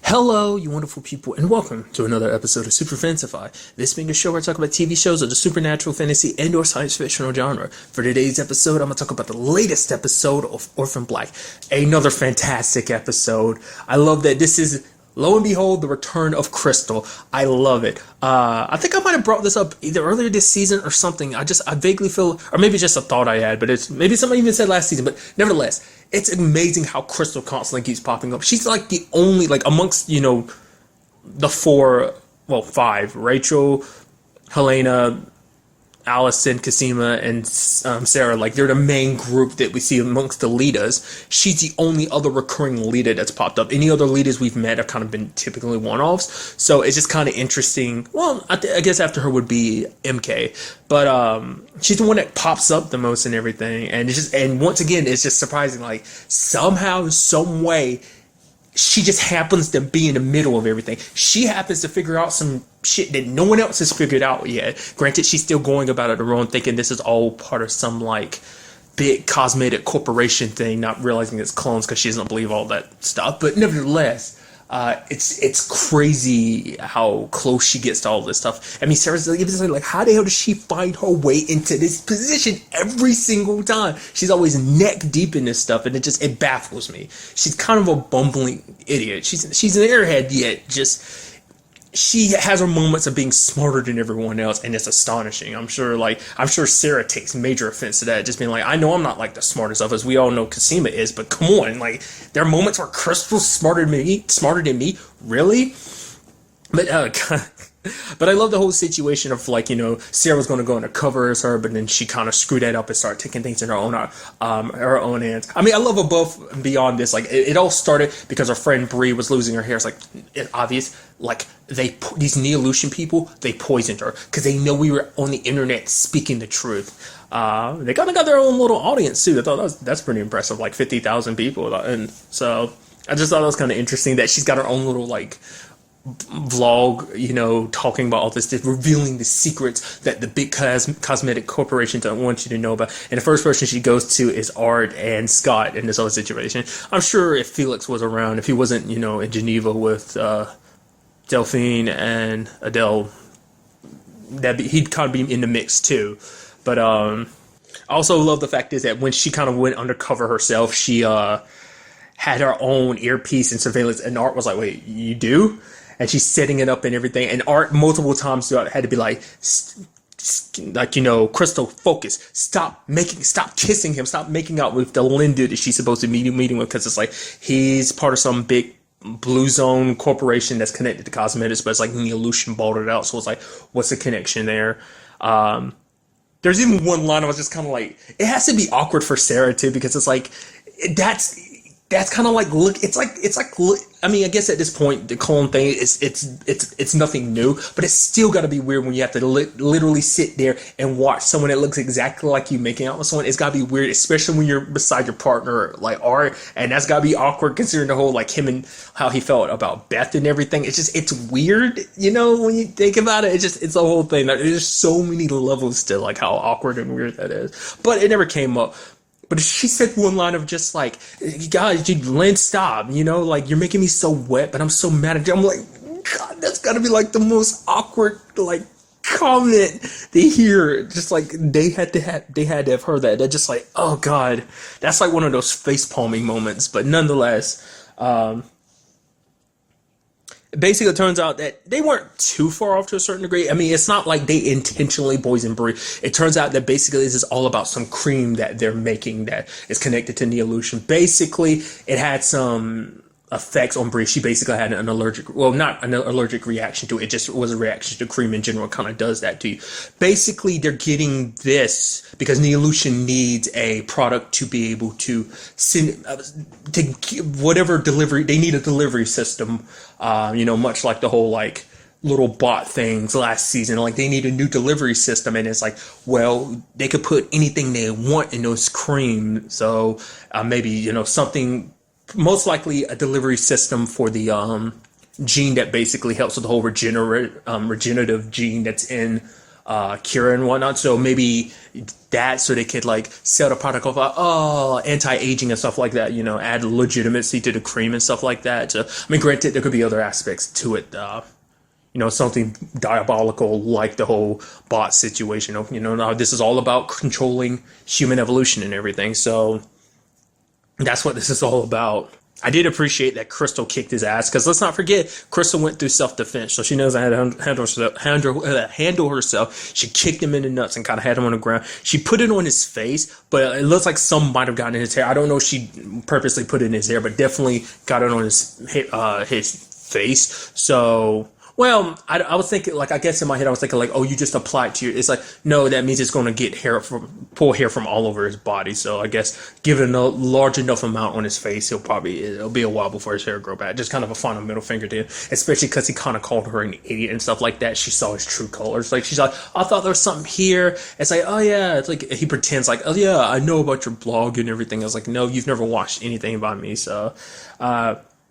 Hello, you wonderful people, and welcome to another episode of Super-Fanta-Fi. This being a show where I talk about TV shows of the supernatural, fantasy, and or science fictional genre. For today's episode, I'm going to talk about the latest episode of Orphan Black. Another fantastic episode. I love that this is, lo and behold, the return of Crystal. I love it. I think I might have brought this up either earlier this season or something. I vaguely feel, or maybe just a thought I had, but it's maybe somebody even said last season, but nevertheless, it's amazing how Crystal constantly keeps popping up. She's like the only, like amongst, the five, Rachel, Helena, Allison, Cosima, and Sarah, like they're the main group that we see amongst the leaders. She's the only other recurring leader that's popped up. Any other leaders we've met have kind of been typically one-offs, so it's just kind of interesting. Well, I guess after her would be MK, but she's the one that pops up the most and everything, and once again, it's just surprising. Like somehow, some way, she just happens to be in the middle of everything. She happens to figure out some shit that no one else has figured out yet. Granted, she's still going about it her own, thinking this is all part of some like big cosmetic corporation thing, not realizing it's clones because she doesn't believe all that stuff. But nevertheless, it's crazy how close she gets to all this stuff. I mean, Sarah's like, how the hell does she find her way into this position every single time? She's always neck deep in this stuff, and it baffles me. She's kind of a bumbling idiot. She's an airhead, yet she has her moments of being smarter than everyone else, and it's astonishing. I'm sure Sarah takes major offense to that, just being like, I know I'm not like the smartest of us. We all know Cosima is, but come on, like there are moments where Crystal's smarter than me, really? But I love the whole situation of like, Sarah was going to go undercover as her, but then she kind of screwed that up and started taking things in her own hands. I mean, I love above and beyond this. Like it all started because her friend Bree was losing her hair. It's like it's obvious. Like these Neolution people, they poisoned her because they know we were on the internet speaking the truth. They kind of got their own little audience too. I thought that's pretty impressive, like 50,000 people, and so I just thought that was kind of interesting that she's got her own little like vlog, talking about all this, revealing the secrets that the big cosmetic corporations don't want you to know about. And the first person she goes to is Art and Scott in this whole situation. I'm sure if Felix was around, if he wasn't, in Geneva with Delphine and Adele, he'd kind of be in the mix too. But I also love the fact is that when she kind of went undercover herself, she had her own earpiece and surveillance, and Art was like, wait, you do? And she's setting it up and everything. And Art multiple times throughout had to be like, Crystal, focus. Stop kissing him. Stop making out with the Linda that she's supposed to be meeting with. Because it's like, he's part of some big blue zone corporation that's connected to cosmetics. But it's like Neolution balled it out. So it's like, what's the connection there? There's even one line I was just kind of like, it has to be awkward for Sarah too. Because it's like, that's kind of like, look, it's like, I mean, I guess at this point, the clone thing it's nothing new, but it's still got to be weird when you have to literally sit there and watch someone that looks exactly like you making out with someone. It's got to be weird, especially when you're beside your partner, like Art, and that's got to be awkward considering the whole, like, him and how he felt about Beth and everything. It's weird, when you think about it. It's the whole thing. There's so many levels to, like, how awkward and weird that is, but it never came up. But she said one line of just like, guys, Lynn, stop, like, you're making me so wet, but I'm so mad at you. I'm like, God, that's gotta be like the most awkward, like, comment to hear. Just like, they had to have heard that. They're just like, oh God, that's like one of those face palming moments. But nonetheless, basically, it turns out that they weren't too far off to a certain degree. I mean, it's not like they intentionally poisoned Brie. It turns out that basically this is all about some cream that they're making that is connected to Neolution. Basically, it had some effects on Brie. She basically had an allergic, well, not an allergic reaction to it. It just was a reaction to cream in general. It kind of does that to you. Basically, they're getting this because Neolution needs a product to be able to send, to whatever delivery, they need a delivery system, much like the whole, like, little bot things last season. Like, they need a new delivery system, and it's like, well, they could put anything they want in those cream. So maybe, something, most likely a delivery system for the gene that basically helps with the whole regenerative gene that's in Kira and whatnot. So maybe that, so they could like sell the product of anti-aging and stuff like that, add legitimacy to the cream and stuff like that. So I mean, granted, there could be other aspects to it, something diabolical like the whole bot situation. Now this is all about controlling human evolution and everything. So that's what this is all about. I did appreciate that Crystal kicked his ass, because let's not forget, Crystal went through self-defense, so she knows how to handle herself. She kicked him in the nuts and kind of had him on the ground. She put it on his face, but it looks like some might have gotten in his hair. I don't know if she purposely put it in his hair, but definitely got it on his face. So... well, I was thinking, like, I guess in my head, I was thinking, like, oh, you just apply it to your... it's like, no, that means it's going to get pull hair from all over his body. So I guess given a large enough amount on his face, it'll be a while before his hair grow back. Just kind of a final middle finger to him, especially because he kind of called her an idiot and stuff like that. She saw his true colors. Like, she's like, I thought there was something here. It's like, oh, yeah. It's like, he pretends like, oh, yeah, I know about your blog and everything. I was like, no, you've never watched anything about me. So,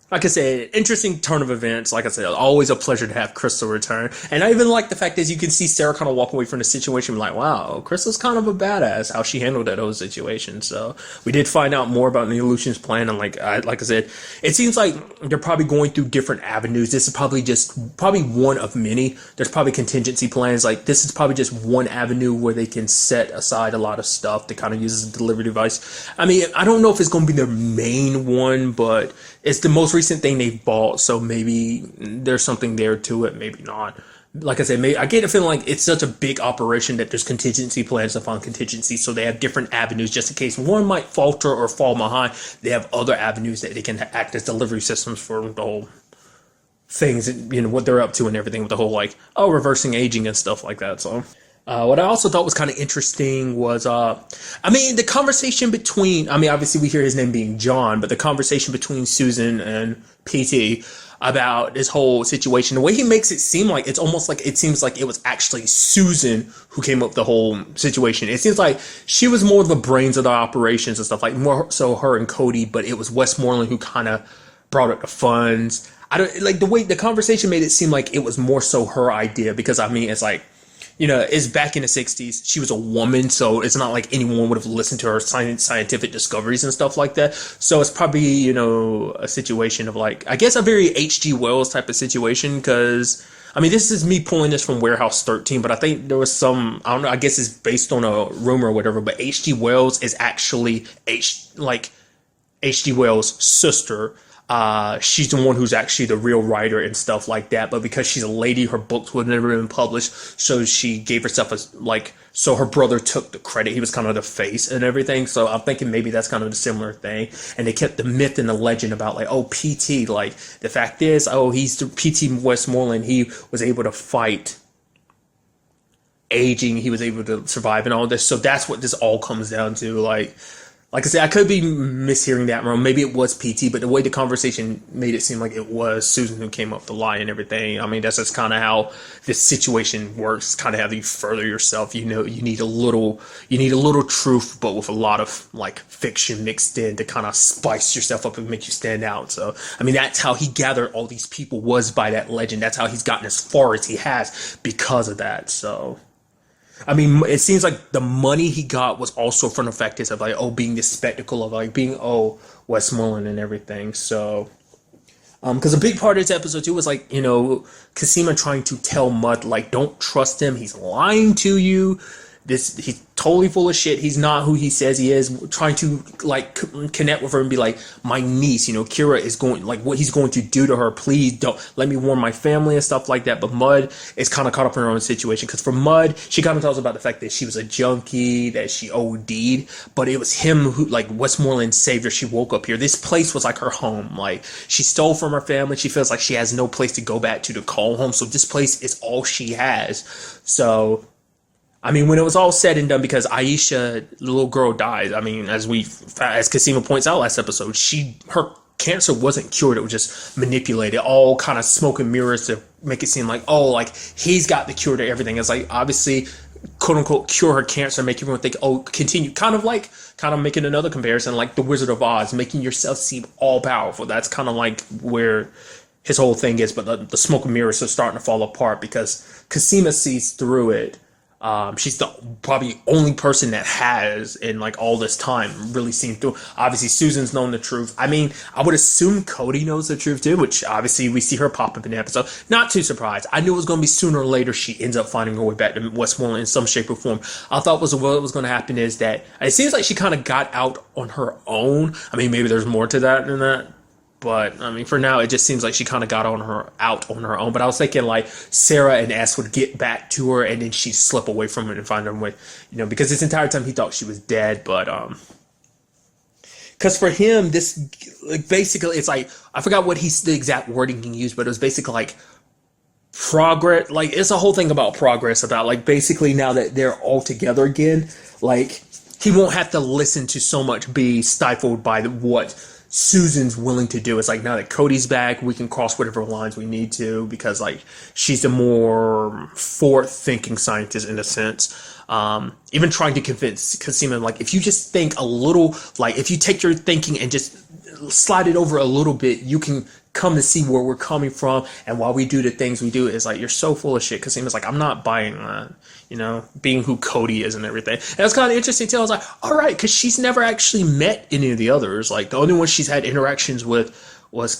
like I said, interesting turn of events. Like I said, always a pleasure to have Crystal return. And I even like the fact that you can see Sarah kind of walk away from the situation like, wow, Crystal's kind of a badass, how she handled that whole situation. So we did find out more about Neolution's plan. And like I said, it seems like they're probably going through different avenues. This is probably one of many. There's probably contingency plans. Like, this is probably just one avenue where they can set aside a lot of stuff to kind of use as a delivery device. I mean, I don't know if it's going to be their main one, but it's the most recent thing they've bought, so maybe there's something there to it, maybe not. Like I said, I get a feeling like it's such a big operation that there's contingency plans upon contingency, so they have different avenues just in case one might falter or fall behind. They have other avenues that they can act as delivery systems for the whole things, what they're up to and everything with the whole, like, reversing aging and stuff like that. So what I also thought was kind of interesting was, the conversation between, obviously we hear his name being John, but the conversation between Susan and PT about this whole situation, the way he makes it seem like it's almost like it seems like it was actually Susan who came up with the whole situation. It seems like she was more of the brains of the operations and stuff, like more so her and Cody, but it was Westmoreland who kind of brought up the funds. I don't like the way the conversation made it seem like it was more so her idea, because it's like, it's back in the 60s. She was a woman, so it's not like anyone would have listened to her scientific discoveries and stuff like that. So it's probably, a situation of, like, I guess a very H.G. Wells type of situation, because, this is me pulling this from Warehouse 13, but I think there was some, I don't know, I guess it's based on a rumor or whatever, but H.G. Wells is actually H.G. Wells' sister. She's the one who's actually the real writer and stuff like that, but because she's a lady, her books would have never been published, so she gave herself so her brother took the credit. He was kind of the face and everything, so I'm thinking maybe that's kind of a similar thing. And they kept the myth and the legend about, like, PT, like, the fact is, he's the PT Westmoreland, he was able to fight aging, he was able to survive and all this, so that's what this all comes down to. Like I said, I could be mishearing that wrong. Maybe it was PT, but the way the conversation made it seem like it was Susan who came up with the lie and everything. That's just kind of how this situation works. Kind of how you further yourself. You need a little truth, but with a lot of, like, fiction mixed in to kind of spice yourself up and make you stand out. So, that's how he gathered all these people, was by that legend. That's how he's gotten as far as he has because of that. So, it seems like the money he got was also from the fact of, like, being this spectacle of, like, being, Westmoreland and everything. So, because a big part of this episode too was, like, Cosima trying to tell Mud, like, don't trust him. He's lying to you. He's totally full of shit. He's not who he says he is. Trying to, like, connect with her and be like, my niece, Kira is going, like, what he's going to do to her. Please don't let me warn my family and stuff like that. But Mud is kind of caught up in her own situation, because for Mud, she kind of tells about the fact that she was a junkie, that she OD'd, but it was him who, like, Westmoreland saved her. She woke up here. This place was like her home. Like, she stole from her family. She feels like she has no place to go back to call home. So this place is all she has. So, when it was all said and done, because Aisha, the little girl, died. As Cosima points out last episode, her cancer wasn't cured. It was just manipulated, all kind of smoke and mirrors to make it seem like, he's got the cure to everything. It's like, obviously, quote unquote, cure her cancer, make everyone think, continue. Kind of making another comparison, like the Wizard of Oz, making yourself seem all powerful. That's kind of like where his whole thing is. But the smoke and mirrors are starting to fall apart, because Cosima sees through it. She's the probably only person that has in like all this time really seen through. Obviously, Susan's known the truth. I mean, I would assume Cody knows the truth too, which obviously we see her pop up in the episode. Not too surprised. I knew it was going to be sooner or later she ends up finding her way back to Westmoreland in some shape or form. I thought what was going to happen is that it seems like she kind of got out on her own. I mean, maybe there's more to that than that. But I mean, for now, it just seems like she kind of got out on her own. But I was thinking like Sarah and S would get back to her, and then she'd slip away from it and find her way, because this entire time he thought she was dead. But because for him, this like basically it's like I forgot what the exact wording he used, but it was basically like progress. Like it's a whole thing about progress about like basically now that they're all together again, like he won't have to listen to so much be stifled by what Susan's willing to do. It's like now that Cody's back, we can cross whatever lines we need to because like she's a more forward-thinking scientist in a sense. Even trying to convince Cosima, like if you just think a little, like if you take your thinking and just slide it over a little bit, you can come to see where we're coming from and why we do the things we do. Is like you're so full of shit. Cosima's like, I'm not buying that. Being who Cody is and everything. And it's kind of interesting too. I was like, all right, because she's never actually met any of the others. Like the only one she's had interactions with was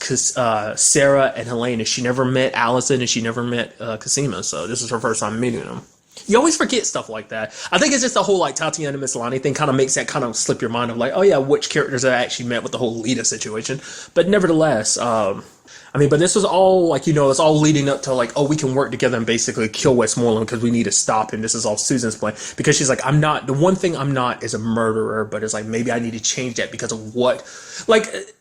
Sarah and Helena. She never met Allison and she never met Cosima. So this is her first time meeting them. You always forget stuff like that. I think it's just the whole like Tatiana Maslany thing kind of makes that kind of slip your mind of like, oh yeah, which characters I actually met with the whole Lita situation. But nevertheless, but this was all like, it's all leading up to like, oh, we can work together and basically kill Westmoreland because we need to stop him. This is all Susan's plan because she's like, the one thing I'm not is a murderer, but it's like, maybe I need to change that because of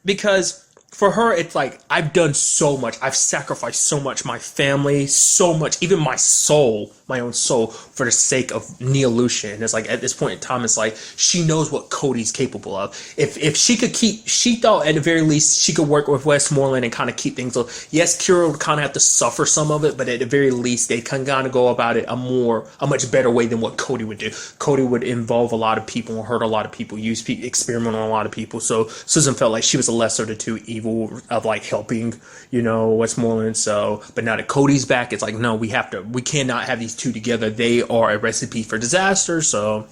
because for her, it's like, I've done so much. I've sacrificed so much, my family, so much, even my soul, my own soul, for the sake of Neolution. And it's like, at this point in time, it's like, she knows what Cody's capable of. If she could she thought at the very least, she could work with Westmoreland and kind of keep things low. Yes, Kira would kind of have to suffer some of it, but at the very least, they can kind of go about it a much better way than what Cody would do. Cody would involve a lot of people and hurt a lot of people, experiment on a lot of people. So Susan felt like she was the lesser of the two evil of like helping, Westmoreland. So, but now that Cody's back, it's like, no, we cannot have these two together. They are a recipe for disaster. So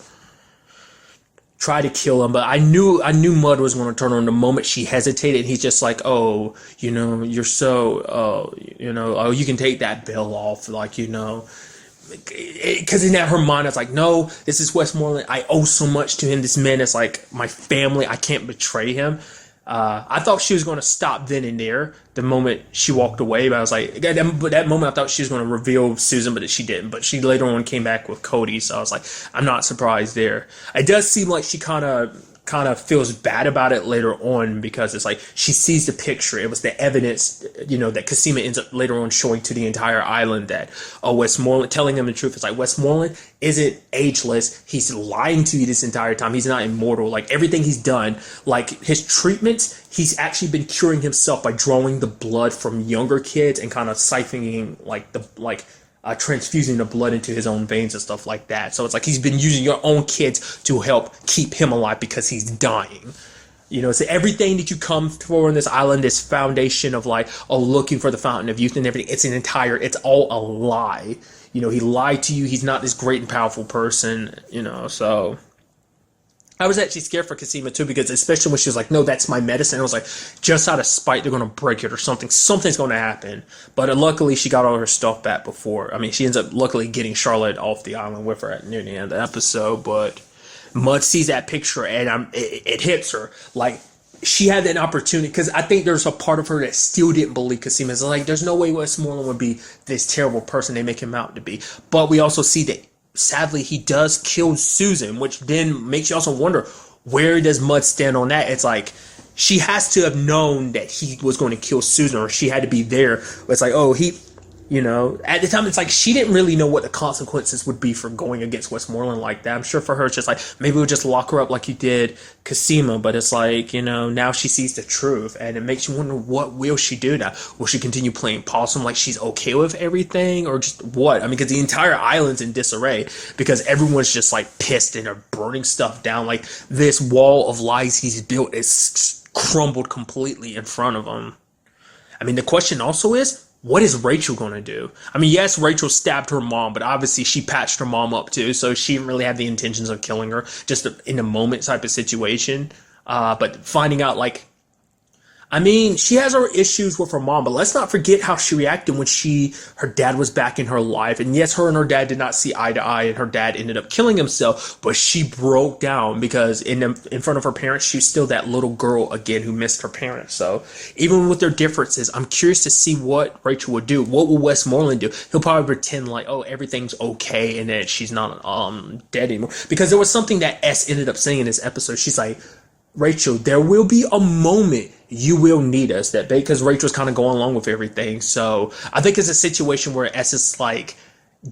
try to kill him. But I knew Mud was going to turn on the moment she hesitated. He's just like, oh, you're so, you can take that bill off. Like, because in her mind, it's like, no, this is Westmoreland. I owe so much to him. This man is like my family. I can't betray him. I thought she was going to stop then and there the moment she walked away, but I was like, but that moment I thought she was going to reveal Susan, but she didn't. But she later on came back with Cody, so I was like, I'm not surprised there. It does seem like she kind of feels bad about it later on because it's like she sees the picture. It was the evidence, that Cosima ends up later on showing to the entire island that, Westmoreland, telling them the truth. It's like, Westmoreland isn't ageless. He's lying to you this entire time. He's not immortal. Like everything he's done, like his treatments, he's actually been curing himself by drawing the blood from younger kids and kind of siphoning transfusing the blood into his own veins and stuff like that. So it's like he's been using your own kids to help keep him alive because he's dying. So everything that you come for on this island, this foundation of like, looking for the fountain of youth and everything, it's all a lie. He lied to you. He's not this great and powerful person, so I was actually scared for Cosima too, because especially when she was like, no, that's my medicine. I was like, just out of spite, they're going to break it or something. Something's going to happen. But luckily, she got all her stuff back before. I mean, she ends up luckily getting Charlotte off the island with her at near the end of the episode. But Mud sees that picture and it hits her. Like, she had an opportunity, because I think there's a part of her that still didn't believe Cosima. It's like, there's no way Westmoreland would be this terrible person they make him out to be. But we also see that sadly, he does kill Susan, which then makes you also wonder, where does Mud stand on that? It's like, she has to have known that he was going to kill Susan, or she had to be there. It's like, at the time, it's like she didn't really know what the consequences would be for going against Westmoreland like that. I'm sure for her, it's just like, maybe we'll just lock her up like you did Cosima. But it's like, now she sees the truth, and it makes you wonder, what will she do now? Will she continue playing possum like she's okay with everything, or just what? I mean, because the entire island's in disarray because everyone's just like pissed and are burning stuff down. Like this wall of lies he's built is crumbled completely in front of them. I mean, the question also is, what is Rachel gonna do? I mean, yes, Rachel stabbed her mom, but obviously she patched her mom up too, so she didn't really have the intentions of killing her, just in a moment type of situation. But finding out, like, I mean, she has her issues with her mom, but let's not forget how she reacted when her dad was back in her life. And yes, her and her dad did not see eye to eye, and her dad ended up killing himself, but she broke down because in front of her parents, she's still that little girl again who missed her parents. So even with their differences, I'm curious to see what Rachel would do. What will Westmoreland do? He'll probably pretend like, oh, everything's okay, and that she's not dead anymore. Because there was something that S ended up saying in this episode. She's like, Rachel, there will be a moment you will need us, that because Rachel's kind of going along with everything. So I think it's a situation where S is like,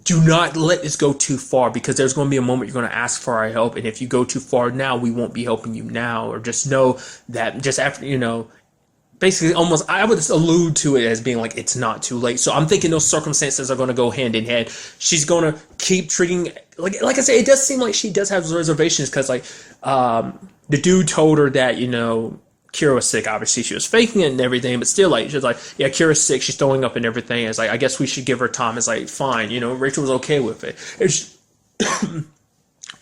do not let this go too far, because there's going to be a moment you're going to ask for our help. And if you go too far now, we won't be helping you now. Or just know that just after, basically almost, I would allude to it as being like, it's not too late. So I'm thinking those circumstances are going to go hand in hand. She's going to keep treating, like I said, it does seem like she does have reservations, because the dude told her that, Kira was sick. Obviously, she was faking it and everything, but still, like, she's like, yeah, Kira's sick. She's throwing up and everything. It's like, I guess we should give her time. It's like, fine. Rachel was okay with it.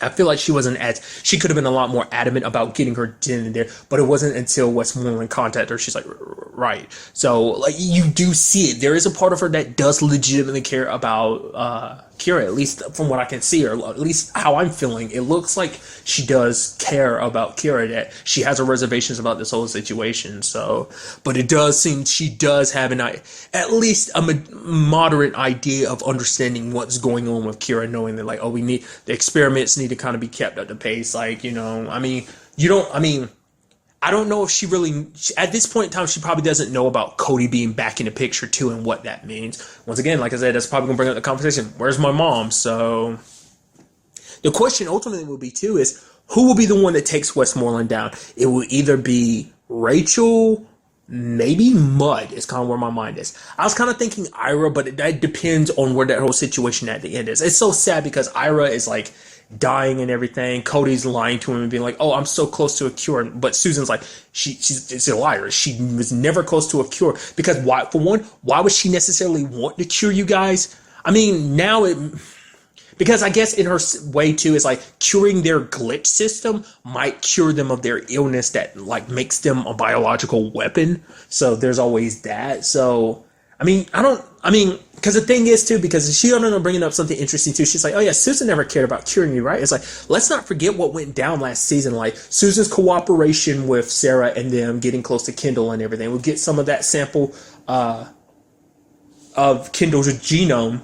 I feel like she could have been a lot more adamant about getting her in there, but it wasn't until Westmoreland contacted her. She's like, right. So, like, you do see it. There is a part of her that does legitimately care about Kira, at least from what I can see, or at least how I'm feeling. It looks like she does care about Kira, that she has her reservations about this whole situation. So, but it does seem she does have at least a moderate idea of understanding what's going on with Kira, knowing that, like, oh, the experiments need to kind of be kept at the pace. Like, I don't know if she really, at this point in time, she probably doesn't know about Cody being back in the picture too, and what that means. Once again, like I said, that's probably going to bring up the conversation. Where's my mom? So the question ultimately will be too is, who will be the one that takes Westmoreland down? It will either be Rachel, maybe Mud is kind of where my mind is. I was kind of thinking Ira, but that depends on where that whole situation at the end is. It's so sad because Ira is like dying and everything. Cody's lying to him and being like, oh, I'm so close to a cure. But Susan's like, she's a liar. She was never close to a cure. Because why would she necessarily want to cure you guys? I mean, because I guess in her way too, is like curing their glitch system might cure them of their illness that like makes them a biological weapon. So there's always that. So, because the thing is too, because she ended up bringing up something interesting too. She's like, oh yeah, Susan never cared about curing you, right? It's like, let's not forget what went down last season. Like Susan's cooperation with Sarah and them getting close to Kendall and everything. We'll get some of that sample of Kendall's genome,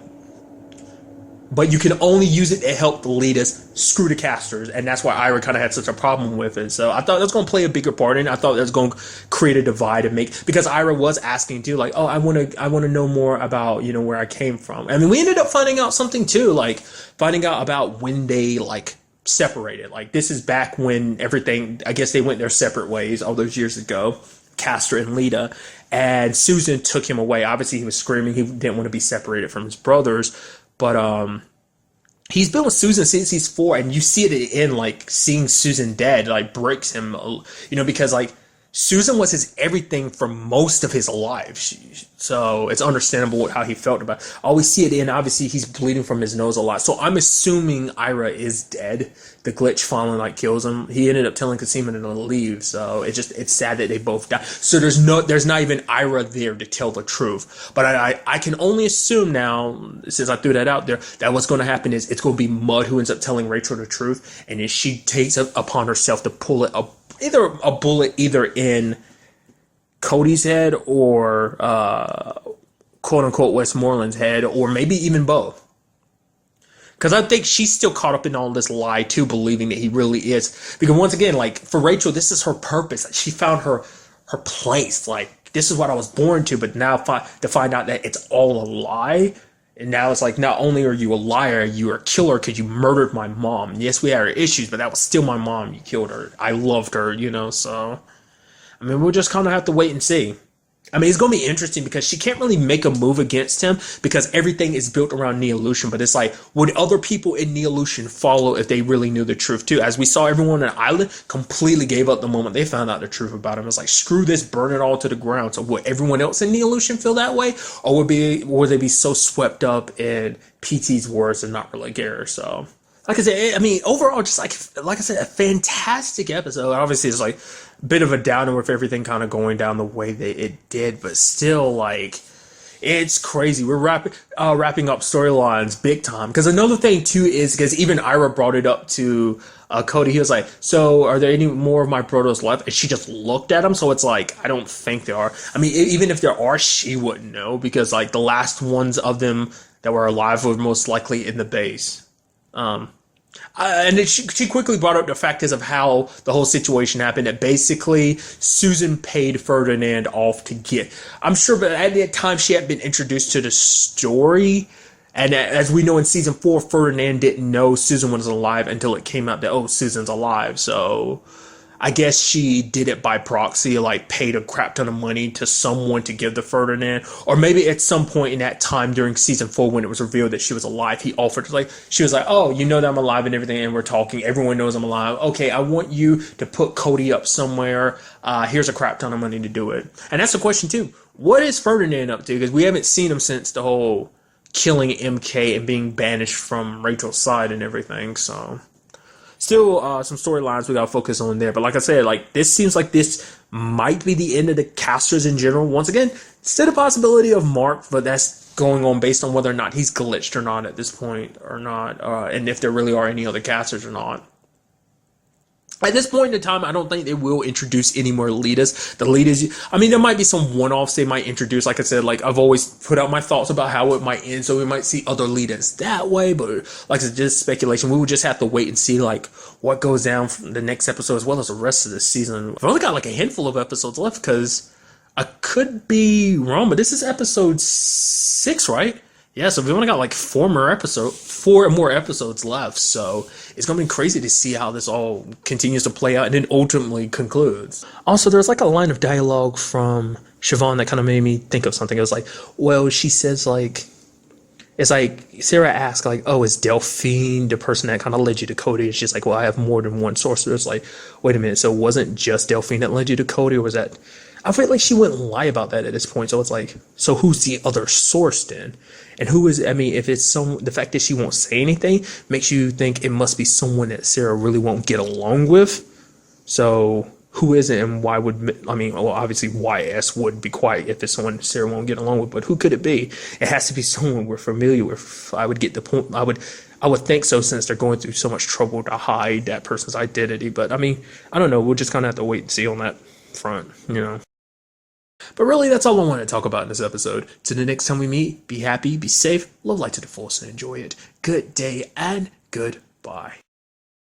but you can only use it to help the leaders screw the casters, and that's why Ira kind of had such a problem with it. So I thought that was going to play a bigger part in it. I thought that was going to create a divide and because Ira was asking too, like, oh, I want to know more about, where I came from. I mean, we ended up finding out something too, like finding out about when they like separated. Like this is back when everything, I guess they went their separate ways all those years ago, Castor and Lita, and Susan took him away. Obviously he was screaming. He didn't want to be separated from his brothers. But he's been with Susan since he's 4, and you see it at the end, like seeing Susan dead, like breaks him, because like Susan was his everything for most of his life. So it's understandable how he felt about it. I always see it in, obviously he's bleeding from his nose a lot. So I'm assuming Ira is dead. The glitch finally like kills him. He ended up telling Cosima to leave. So it's sad that they both died. So there's not even Ira there to tell the truth. But I can only assume now, since I threw that out there, that what's going to happen is it's going to be Mud who ends up telling Rachel the truth. And then she takes it upon herself to pull it up. Either a bullet in Cody's head or quote-unquote Westmoreland's head, or maybe even both. Because I think she's still caught up in all this lie too, believing that he really is. Because once again, like for Rachel, this is her purpose. She found her place. Like this is what I was born to, but now to find out that it's all a lie. And now it's like, not only are you a liar, you're a killer because you murdered my mom. Yes, we had our issues, but that was still my mom. You killed her. I loved her, so. I mean, we'll just kind of have to wait and see. I mean, it's going to be interesting because she can't really make a move against him because everything is built around Neolution. But it's like, would other people in Neolution follow if they really knew the truth too? As we saw, everyone on the island completely gave up the moment they found out the truth about him. It's like, screw this, burn it all to the ground. So would everyone else in Neolution feel that way? Or would they be so swept up in PT's words and not really care? So, like I said, I mean, overall, just like I said, a fantastic episode. Obviously, it's like a bit of a downer with everything kind of going down the way that it did, but still, like, it's crazy. We're wrapping up storylines big time. Because another thing too is because even Ira brought it up to Cody. He was like, "So, are there any more of my brothers left?" And she just looked at him. So it's like, I don't think there are. I mean, even if there are, she wouldn't know because like the last ones of them that were alive were most likely in the base. And she quickly brought up the factors of how the whole situation happened. That basically Susan paid Ferdinand off to get. I'm sure, but at that time she had been introduced to the story, and as we know in season 4, Ferdinand didn't know Susan was alive until it came out that Susan's alive. So I guess she did it by proxy, like paid a crap ton of money to someone to give to Ferdinand. Or maybe at some point in that time during season 4 when it was revealed that she was alive, he offered, like, she was like, "Oh, you know that I'm alive and everything, and we're talking. Everyone knows I'm alive. Okay, I want you to put Cody up somewhere. Here's a crap ton of money to do it." And that's the question too. What is Ferdinand up to? Because we haven't seen him since the whole killing MK and being banished from Rachel's side and everything, so... Still, some storylines we gotta focus on there. But like I said, like this seems like this might be the end of the casters in general. Once again, still the possibility of Mark, but that's going on based on whether or not he's glitched or not at this point or not, and if there really are any other casters or not. At this point in time, I don't think they will introduce any more leaders. The leaders, I mean, there might be some one-offs they might introduce. Like I said, like I've always put out my thoughts about how it might end, so we might see other leaders that way. But like I said, just speculation. We will just have to wait and see like what goes down from the next episode as well as the rest of the season. I've only got like a handful of episodes left because I could be wrong, but this is episode 6, right? Yeah, so we've only got like 4 more episodes left, so it's gonna be crazy to see how this all continues to play out and then ultimately concludes. Also, there's like a line of dialogue from Siobhan that kind of made me think of something. It was like, well, she says like, it's like Sarah asked like, "Oh, is Delphine the person that kind of led you to Cody?" And she's like, "Well, I have more than one source." So it's like, wait a minute, so it wasn't just Delphine that led you to Cody, or was that? I feel like she wouldn't lie about that at this point. So it's like, so who's the other source then? And who is, I mean, if it's the fact that she won't say anything makes you think it must be someone that Sarah really won't get along with. So who is it and why would, I mean, well, obviously YS would be quiet if it's someone Sarah won't get along with, but who could it be? It has to be someone we're familiar with. I would get the point. I would think so since they're going through so much trouble to hide that person's identity. But I mean, I don't know. We'll just kind of have to wait and see on that front, you know. But really, that's all I want to talk about in this episode. Till the next time we meet, be happy, be safe, love light to the fullest, and enjoy it. Good day and goodbye.